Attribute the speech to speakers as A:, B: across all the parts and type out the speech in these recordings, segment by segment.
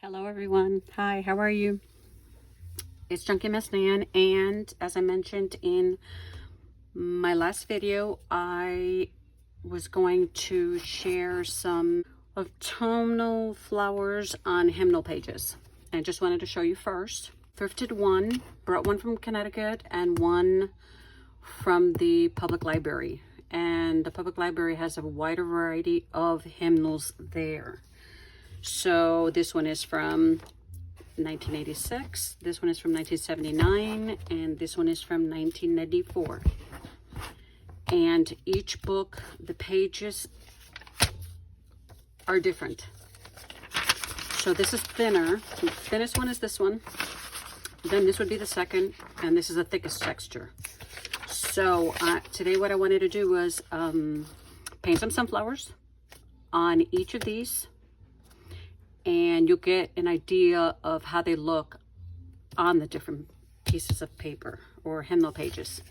A: Hello everyone. Hi, how are you? It's Junkie Miss Nan, and as I mentioned in my last video, I was going to share some autumnal flowers on hymnal pages. And I just wanted to show you first. Thrifted one, brought one from Connecticut and one from the public library. And the public library has a wider variety of hymnals there. So this one is from 1986, this one is from 1979, and this one is from 1994. And each book, the pages are different. So this is thinner. The thinnest one is this one. Then this would be the second, and this is the thickest texture. So today what I wanted to do was paint some sunflowers on each of these, and you'll get an idea of how they look on the different pieces of paper or hymnal pages.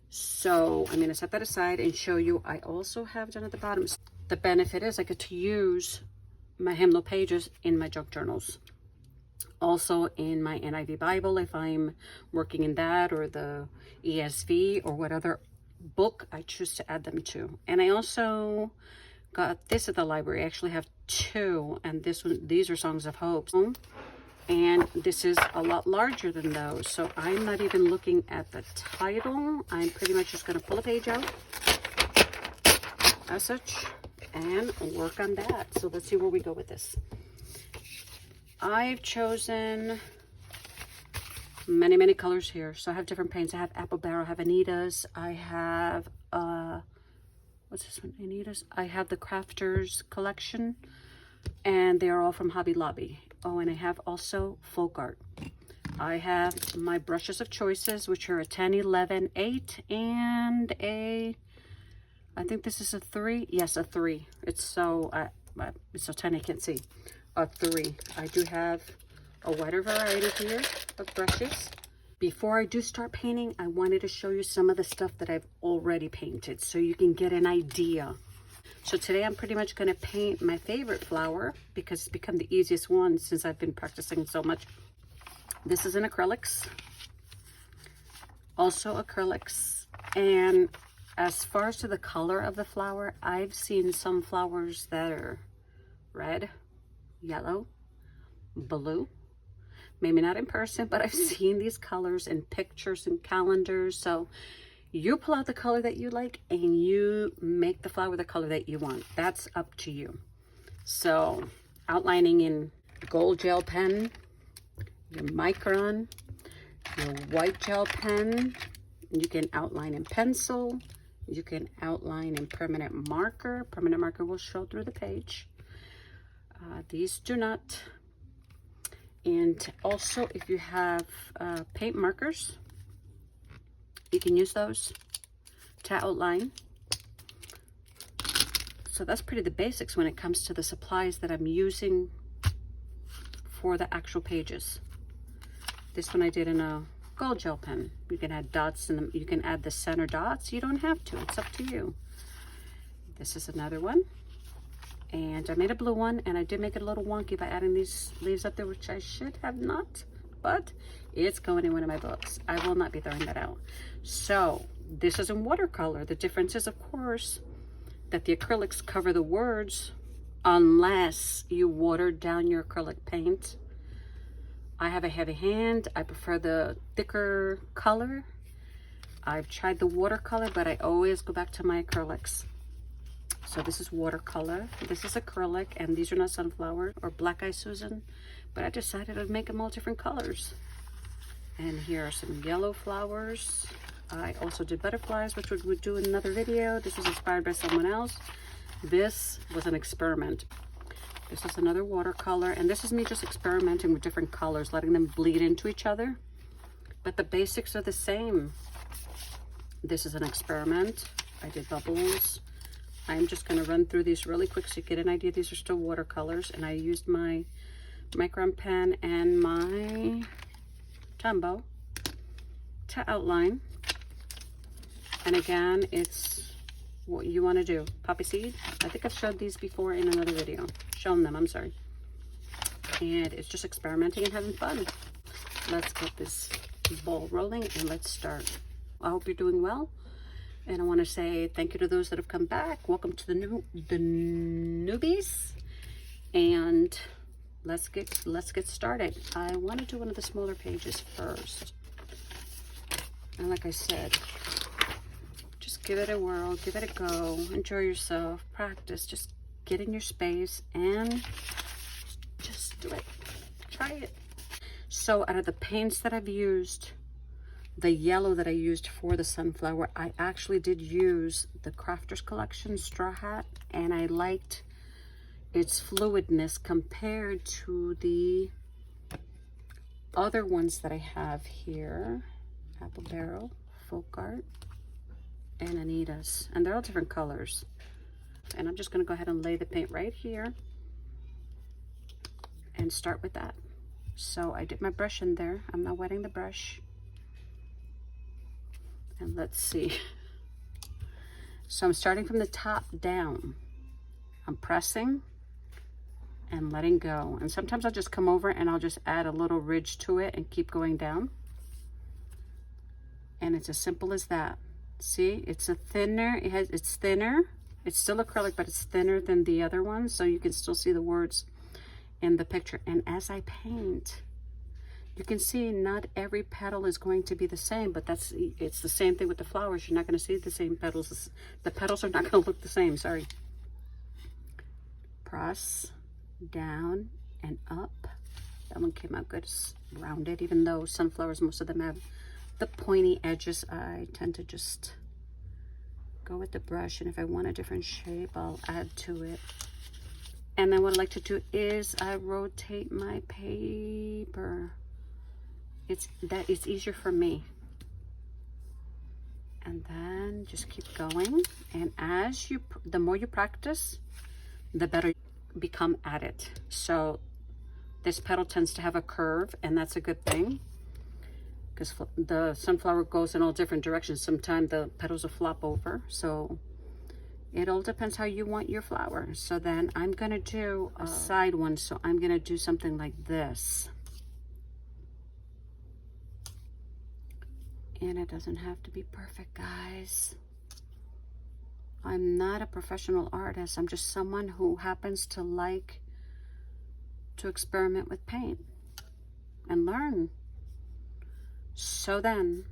A: So I'm going to set that aside and show you. I also have done at the bottom. The benefit is I get to use my hymnal pages in my junk journals. Also in my NIV Bible, if I'm working in that, or the ESV, or what other book I choose to add them to. And I also got this at the library. I actually have two, and these are Songs of Hope, and this is a lot larger than those, so I'm not even looking at the title. I'm pretty much just going to pull a page out as such and work on that. So let's see where we go with this. I've chosen many colors here. So I have different paints. I have Apple Barrel, I have Anita's, I have what's this one? Anita's. I have the Crafters collection, and they are all from Hobby Lobby. Oh, and I have also Folk Art. I have my brushes of choices, which are a 10, 11, 8, and I think this is a 3. Yes, a 3. It's so tiny I can't see. A 3. I do have a wider variety here of brushes. Before I do start painting, I wanted to show you some of the stuff that I've already painted so you can get an idea. So today I'm pretty much going to paint my favorite flower because it's become the easiest one since I've been practicing so much. This is in acrylics. Also acrylics. And as far as to the color of the flower, I've seen some flowers that are red, yellow, blue. Maybe not in person, but I've seen these colors in pictures and calendars. So you pull out the color that you like and you make the flower the color that you want. That's up to you. So outlining in gold gel pen, your micron, your white gel pen. You can outline in pencil. You can outline in permanent marker. Permanent marker will show through the page. These do not. And also, if you have paint markers, you can use those to outline. So that's pretty the basics when it comes to the supplies that I'm using for the actual pages. This one I did in a gold gel pen. You can add dots, and you can add the center dots. You don't have to. It's up to you. This is another one. And I made a blue one, and I did make it a little wonky by adding these leaves up there, which I should have not, but it's going in one of my books. I will not be throwing that out. So this is in watercolor. The difference is, of course, that the acrylics cover the words unless you water down your acrylic paint. I have a heavy hand. I prefer the thicker color. I've tried the watercolor, but I always go back to my acrylics. So this is watercolor, this is acrylic, and these are not sunflower or black eye Susan, but I decided I'd make them all different colors. And here are some yellow flowers. I also did butterflies, which would do in another video. This was inspired by someone else. This was an experiment. This is another watercolor, and this is me just experimenting with different colors, letting them bleed into each other. But the basics are the same. This is an experiment. I did bubbles. I'm just going to run through these really quick so you get an idea. These are still watercolors, and I used my micron pen and my Tombow to outline. And again, it's what you want to do. Poppy seed. I think I've showed these before in another video. Shown them, I'm sorry. and it's just experimenting and having fun. Let's get this ball rolling and let's start. I hope you're doing well, and I want to say thank you to those that have come back. Welcome to the newbies, and let's get started. I want to do one of the smaller pages first, and like I said, just give it a whirl, give it a go, enjoy yourself, practice, just get in your space and just do it, try it. So out of the paints that I've used, the yellow that I used for the sunflower, I actually did use the Crafters Collection Straw Hat, and I liked its fluidness compared to the other ones that I have here, Apple Barrel, Folk Art, and Anita's, and they're all different colors. And I'm just going to go ahead and lay the paint right here and start with that. So I dip my brush in there. I'm not wetting the brush. And let's see. So I'm starting from the top down. I'm pressing and letting go. And sometimes I'll just come over and I'll just add a little ridge to it and keep going down. And it's as simple as that. See, it's a thinner, it's thinner. It's still acrylic, but it's thinner than the other one, so you can still see the words in the picture. And as I paint, you can see not every petal is going to be the same, but it's the same thing with the flowers. You're not going to see the same petals. The petals are not going to look the same, sorry. Press down and up. That one came out good. It's rounded, even though sunflowers, most of them have the pointy edges. I tend to just go with the brush, and if I want a different shape, I'll add to it. And then what I like to do is I rotate my paper. It's easier for me. And then just keep going. And the more you practice, the better you become at it. So this petal tends to have a curve, and that's a good thing, because the sunflower goes in all different directions. Sometimes the petals will flop over, so it all depends how you want your flower. So then I'm gonna do a side one, so I'm gonna do something like this. And it doesn't have to be perfect, guys. I'm not a professional artist. I'm just someone who happens to like to experiment with paint and learn. So then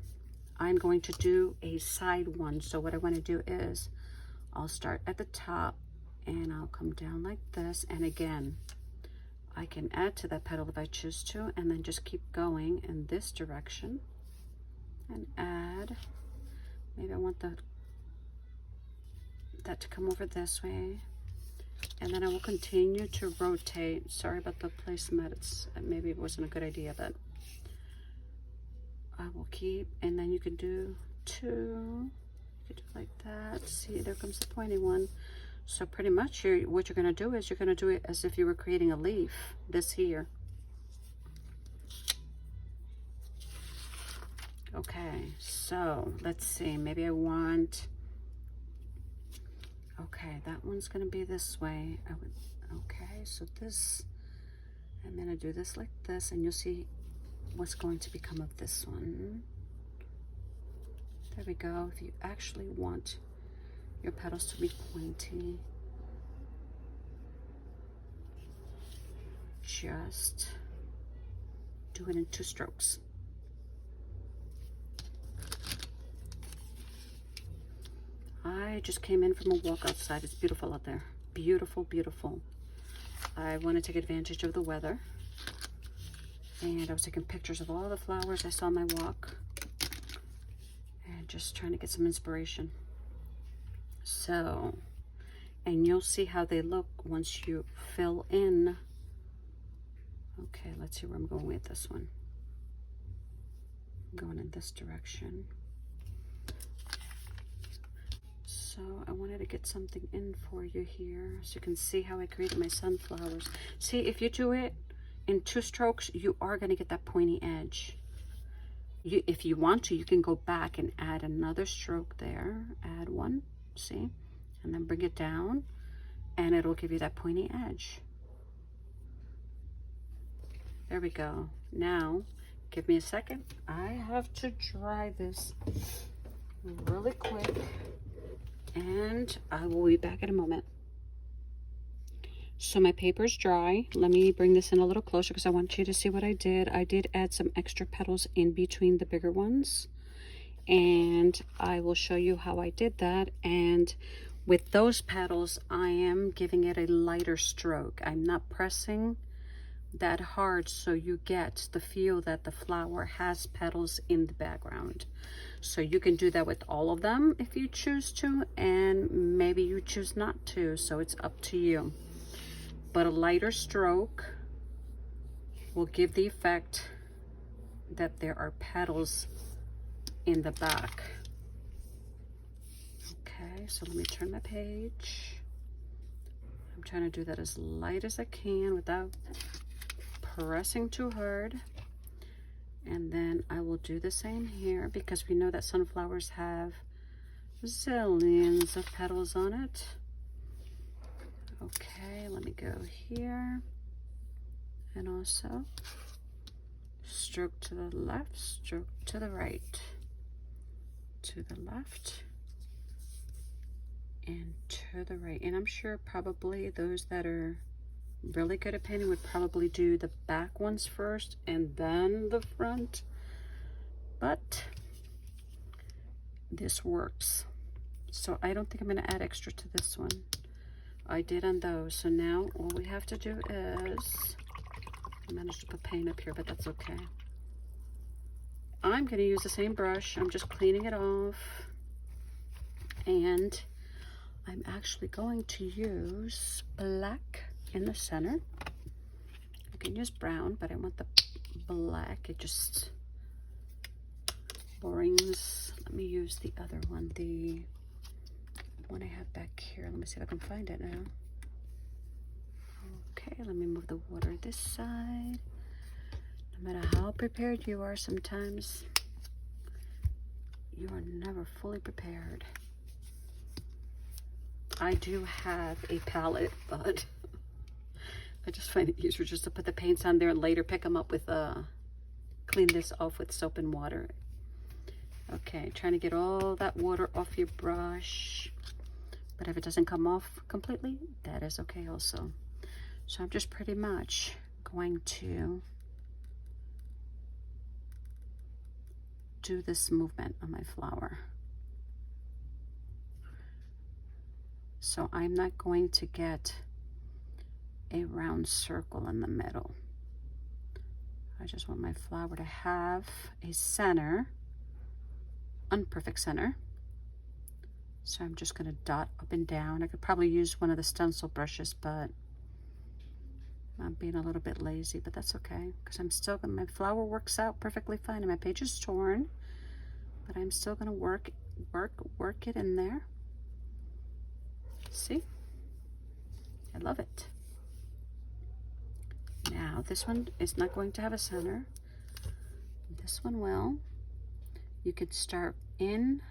A: I'm going to do a side one. So what I want to do is I'll start at the top and I'll come down like this. And again, I can add to that petal if I choose to, and then just keep going in this direction and add. Maybe I want that to come over this way. And then I will continue to rotate. Sorry about the placemat. Maybe it wasn't a good idea, but I will keep, and then you can do two. You could do like that. See, there comes the pointy one. So pretty much what you're going to do is you're going to do it as if you were creating a leaf, this here. Okay, so let's see. Maybe I want, okay, that one's going to be this way. Okay, so this, I'm going to do this like this, and you'll see what's going to become of this one. There we go. If you actually want your petals to be pointy, just do it in 2 strokes. I just came in from a walk outside. It's beautiful out there. Beautiful, beautiful. I want to take advantage of the weather, and I was taking pictures of all the flowers I saw on my walk and just trying to get some inspiration. So, and you'll see how they look once you fill in. Okay, let's see where I'm going with this one. I'm going in this direction. So I wanted to get something in for you here so you can see how I created my sunflowers. See, if you do it in 2 strokes, you are going to get that pointy edge. If you want to, you can go back and add another stroke there. Add one, see? And then bring it down, and it'll give you that pointy edge. There we go. Now, give me a second. I have to dry this really quick, and I will be back in a moment. So my paper's dry. Let me bring this in a little closer because I want you to see what I did. I did add some extra petals in between the bigger ones, and I will show you how I did that. And with those petals, I am giving it a lighter stroke. I'm not pressing that hard, so you get the feel that the flower has petals in the background. So you can do that with all of them if you choose to, and maybe you choose not to, so it's up to you. But a lighter stroke will give the effect that there are petals in the back. Okay, so let me turn my page. I'm trying to do that as light as I can without pressing too hard. And then I will do the same here because we know that sunflowers have zillions of petals on it. Okay, let me go here, and also stroke to the left, stroke to the right, to the left, and to the right. And I'm sure probably those that are really good at painting would probably do the back ones first and then the front, but this works. So I don't think I'm going to add extra to this one. I did on those. So now all we have to do is, I managed to put paint up here, but that's okay. I'm going to use the same brush. I'm just cleaning it off, and I'm actually going to use black in the center. You can use brown, but I want the black. It just brings, let me use the other one, the one I have back here. Let me see if I can find it now. Okay, let me move the water this side. No matter how prepared you are, sometimes you are never fully prepared. I do have a palette, but I just find it easier just to put the paints on there and later pick them up with, clean this off with soap and water. Okay, trying to get all that water off your brush. But if it doesn't come off completely, that is okay also. So I'm just pretty much going to do this movement on my flower. So I'm not going to get a round circle in the middle. I just want my flower to have a center, unperfect center. So I'm just going to dot up and down. I could probably use one of the stencil brushes, but I'm being a little bit lazy, but that's okay, because I'm still going to, my flower works out perfectly fine, and my page is torn, but I'm still going to work it in there. See? I love it. Now, this one is not going to have a center. This one will. You could start in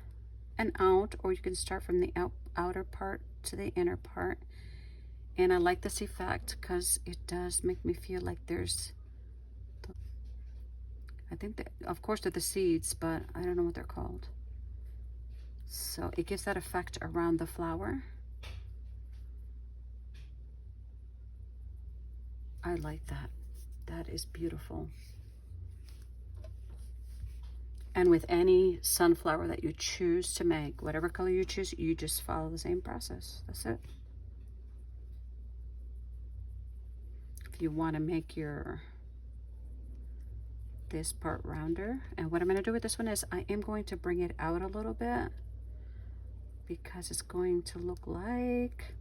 A: and out, or you can start from the outer part to the inner part. And I like this effect because it does make me feel like there's, I think that, of course, they're the seeds, but I don't know what they're called. So it gives that effect around the flower. I like that. That is beautiful. And with any sunflower that you choose to make, whatever color you choose, you just follow the same process. That's it. If you want to make this part rounder, and what I'm going to do with this one is I am going to bring it out a little bit because it's going to look like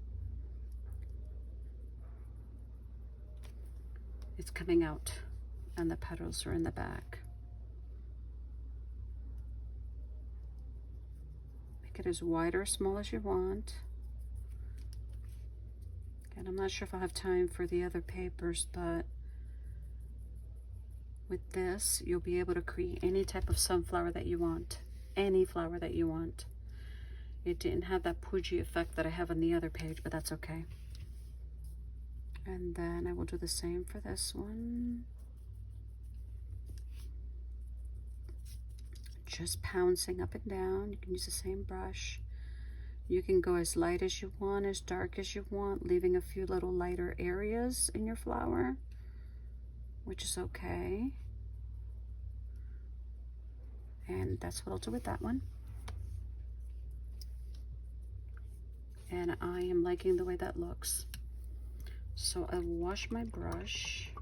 A: it's coming out and the petals are in the back. Make it as wide or small as you want. And I'm not sure if I'll have time for the other papers, but with this, you'll be able to create any type of sunflower that you want, any flower that you want. It didn't have that Puji effect that I have on the other page, but that's okay. And then I will do the same for this one. just pouncing up and down. You can use the same brush. You can go as light as you want, as dark as you want, leaving a few little lighter areas in your flower, which is okay. And that's what I'll do with that one. And I am liking the way that looks. So I will wash my brush.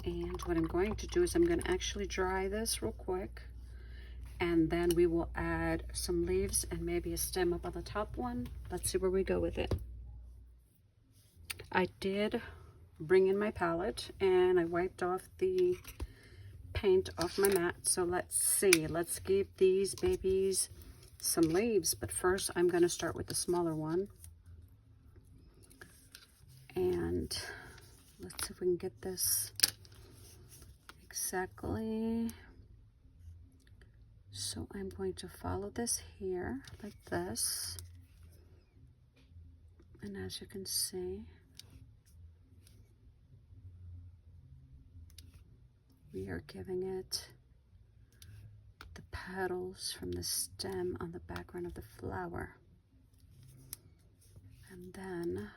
A: And what I'm going to do is I'm going to actually dry this real quick. And then we will add some leaves and maybe a stem up on the top one. Let's see where we go with it. I did bring in my palette and I wiped off the paint off my mat. So let's see. Let's give these babies some leaves. But first I'm going to start with the smaller one. And let's see if we can get this exactly. So I'm going to follow this here like this. And as you can see, we are giving it the petals from the stem on the background of the flower. And then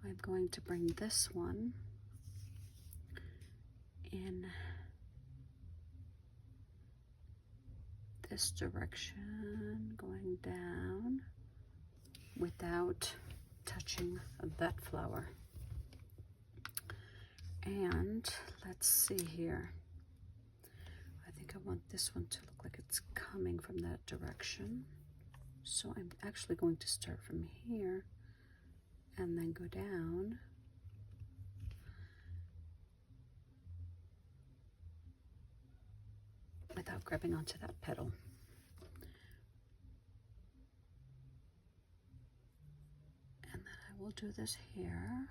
A: I'm going to bring this one in this direction, going down without touching that flower. And let's see here. I think I want this one to look like it's coming from that direction. So I'm actually going to start from here and then go down. Without grabbing onto that petal. And then I will do this here.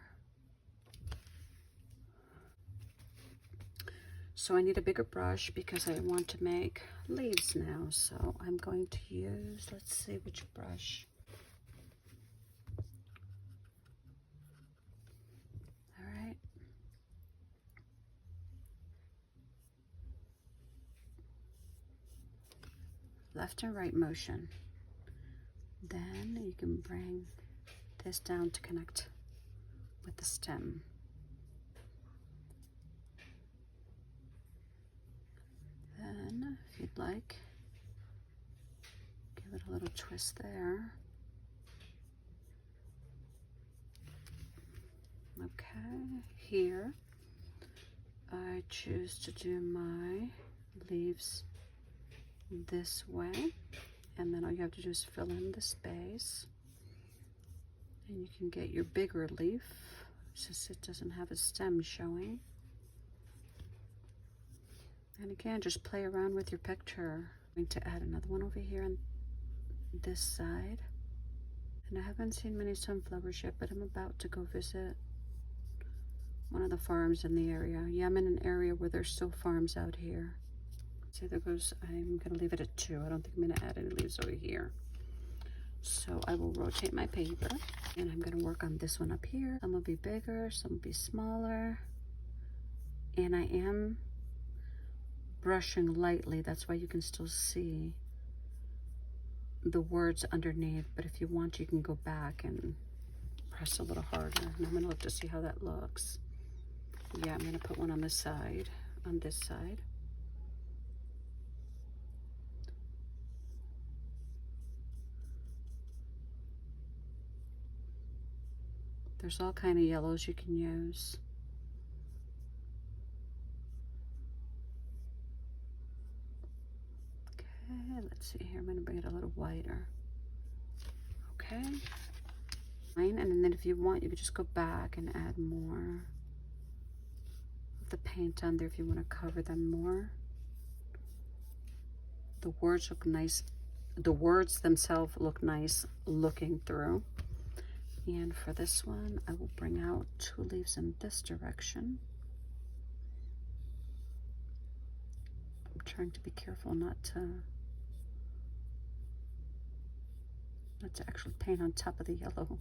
A: So I need a bigger brush because I want to make leaves now. So I'm going to use, let's see which brush. All right. Left and right motion. Then you can bring this down to connect with the stem. Then, if you'd like, give it a little twist there. Okay, here I choose to do my leaves this way, and then all you have to do is fill in the space, and you can get your bigger leaf since it doesn't have a stem showing. And again, just play around with your picture. I'm going to add another one over here on this side. And I haven't seen many sunflowers yet, but I'm about to go visit one of the farms in the area. Yeah, I'm in an area where there's still farms out here. See, there goes, I'm gonna leave it at 2. I don't think I'm gonna add any leaves over here. So I will rotate my paper and I'm gonna work on this one up here. Some will be bigger, some will be smaller. And I am brushing lightly. That's why you can still see the words underneath. But if you want, you can go back and press a little harder. And I'm gonna look to see how that looks. Yeah, I'm gonna put one on this side, on this side. There's all kind of yellows you can use. Okay, let's see here. I'm going to bring it a little wider. Okay. And then if you want, you could just go back and add more of the paint on there if you want to cover them more. The words look nice. The words themselves look nice looking through. And for this one, I will bring out 2 leaves in this direction. I'm trying to be careful not to actually paint on top of the yellow.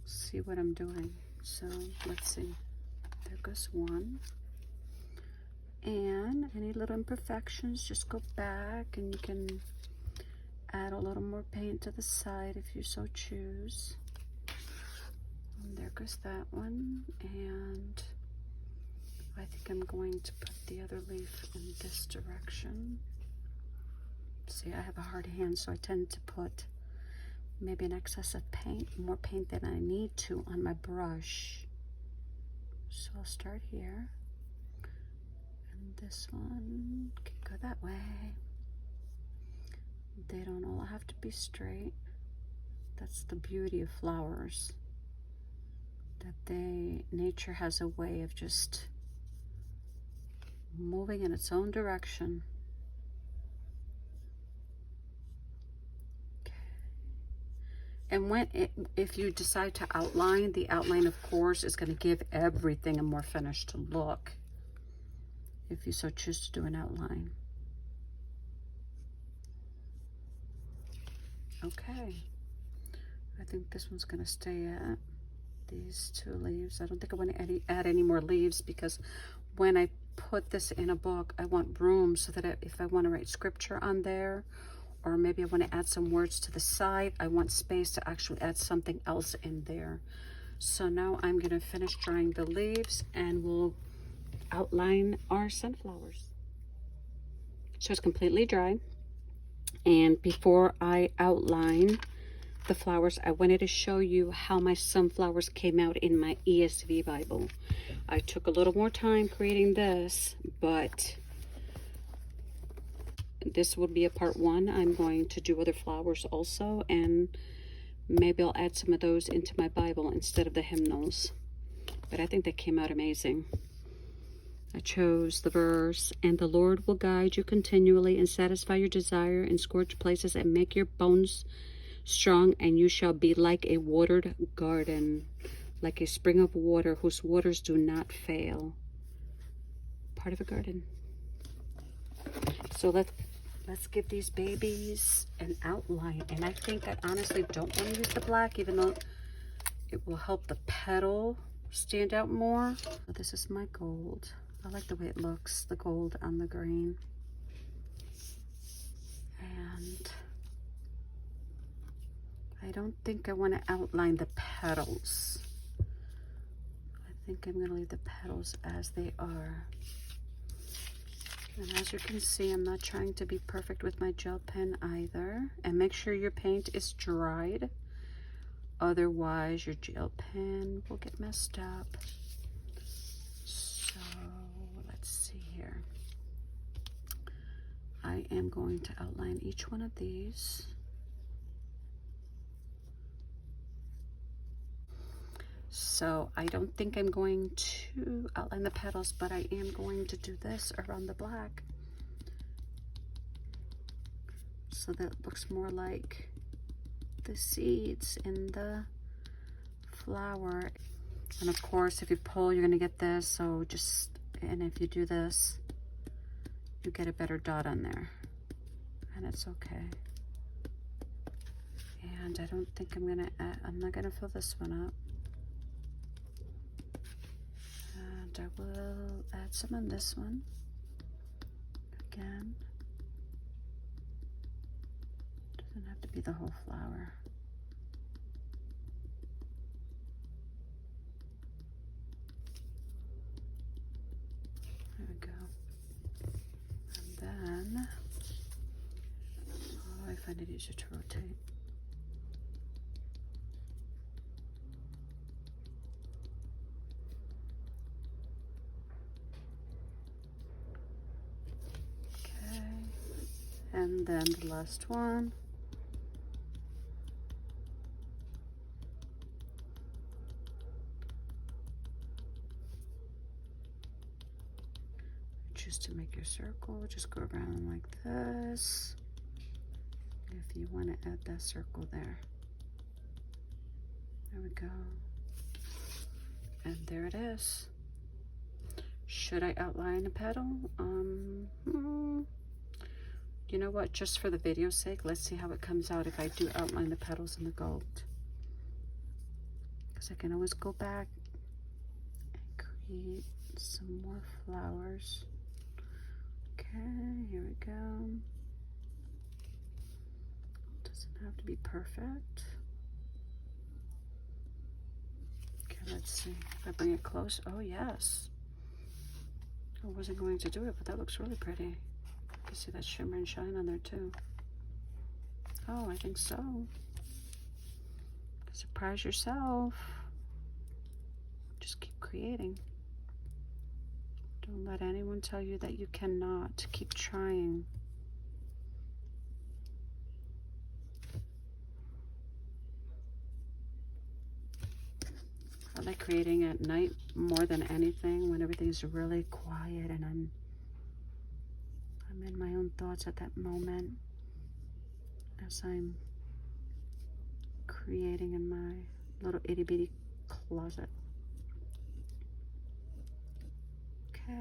A: See what I'm doing. So let's see. There goes one. And any little imperfections, just go back and you can add a little more paint to the side if you so choose. And there goes that one. And I think I'm going to put the other leaf in this direction. See, I have a hard hand, so I tend to put maybe an excess of paint, more paint than I need to on my brush. So I'll start here. And this one can go that way. They don't all have to be straight. That's the beauty of flowers. That nature has a way of just moving in its own direction. Okay. And if you decide to outline, the outline of course is going to give everything a more finished look, if you so choose to do an outline. Okay, I think this one's going to stay at these 2 leaves. I don't think I want to add any more leaves, because when I put this in a book, I want room so that if I want to write scripture on there, or maybe I want to add some words to the side, I want space to actually add something else in there. So now I'm going to finish drying the leaves and we'll outline our sunflowers. So it's completely dry. And before I outline the flowers, I wanted to show you how my sunflowers came out in my ESV Bible. I took a little more time creating this, but this will be a part 1. I'm going to do other flowers also, and maybe I'll add some of those into my Bible instead of the hymnals. But I think they came out amazing. I chose the verse, and the Lord will guide you continually and satisfy your desire in scorched places and make your bones strong, and you shall be like a watered garden, like a spring of water whose waters do not fail. Part of a garden. So let's give these babies an outline. And I think I honestly don't want to use the black, even though it will help the petal stand out more. So this is my gold. I like the way it looks, the gold on the green. And I don't think I want to outline the petals. I think I'm going to leave the petals as they are. And as you can see, I'm not trying to be perfect with my gel pen either. And make sure your paint is dried. Otherwise, your gel pen will get messed up. So, let's see here. I am going to outline each one of these. So I don't think I'm going to outline the petals, but I am going to do this around the black, so that it looks more like the seeds in the flower. And of course, if you pull, you're going to get this. So and if you do this, you get a better dot on there, and it's okay. And I don't think I'm not going to fill this one up. And I will add some on this one again. Doesn't have to be the whole flower. There we go. And then I find it easier to rotate. And then the last one. Just to make your circle, just go around like this. If you want to add that circle there. There we go. And there it is. Should I outline a petal? You know what, just for the video's sake, let's see how it comes out if I do outline the petals in the gold. Because I can always go back and create some more flowers. Okay, here we go. Doesn't have to be perfect. Okay, let's see. If I bring it close, oh yes. I wasn't going to do it, but that looks really pretty. You can see that shimmer and shine on there too. Oh, I think so. Surprise yourself. Just keep creating. Don't let anyone tell you that you cannot. Keep trying. I like creating at night more than anything, when everything's really quiet and I'm in my own thoughts at that moment as I'm creating in my little itty bitty closet. Okay.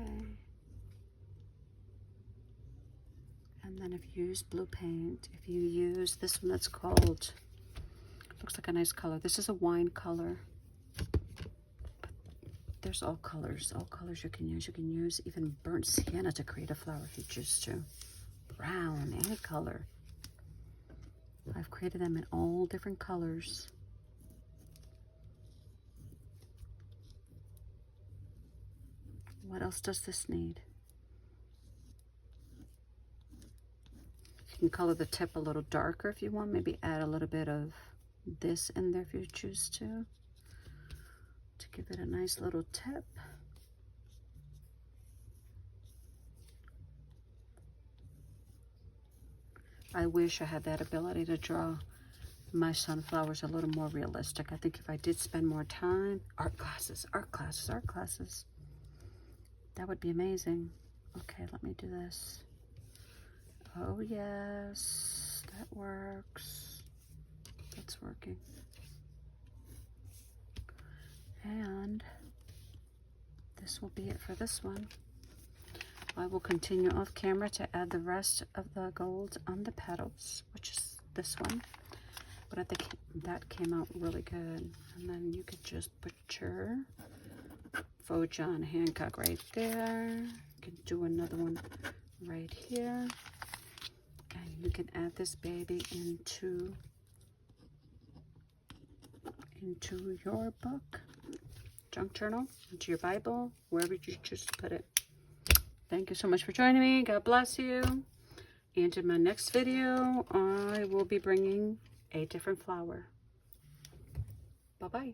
A: And then if you use blue paint, if you use this one that's called, looks like a nice color. This is a wine color. But there's all colors you can use. You can use even burnt sienna to create a flower if you choose to. Brown, any color. I've created them in all different colors. What else does this need? You can color the tip a little darker if you want. Maybe add a little bit of this in there if you choose to give it a nice little tip. I wish I had that ability to draw my sunflowers a little more realistic. I think if I did spend more time, art classes, that would be amazing. Okay, let me do this. Oh yes, that works. That's working. And this will be it for this one. I will continue off camera to add the rest of the gold on the petals, which is this one. But I think that came out really good. And then you could just put your faux John Hancock right there. You can do another one right here. And you can add this baby into your book, junk journal, into your Bible, wherever you choose to put it. Thank you so much for joining me. God bless you. And in my next video, I will be bringing a different flower. Bye-bye.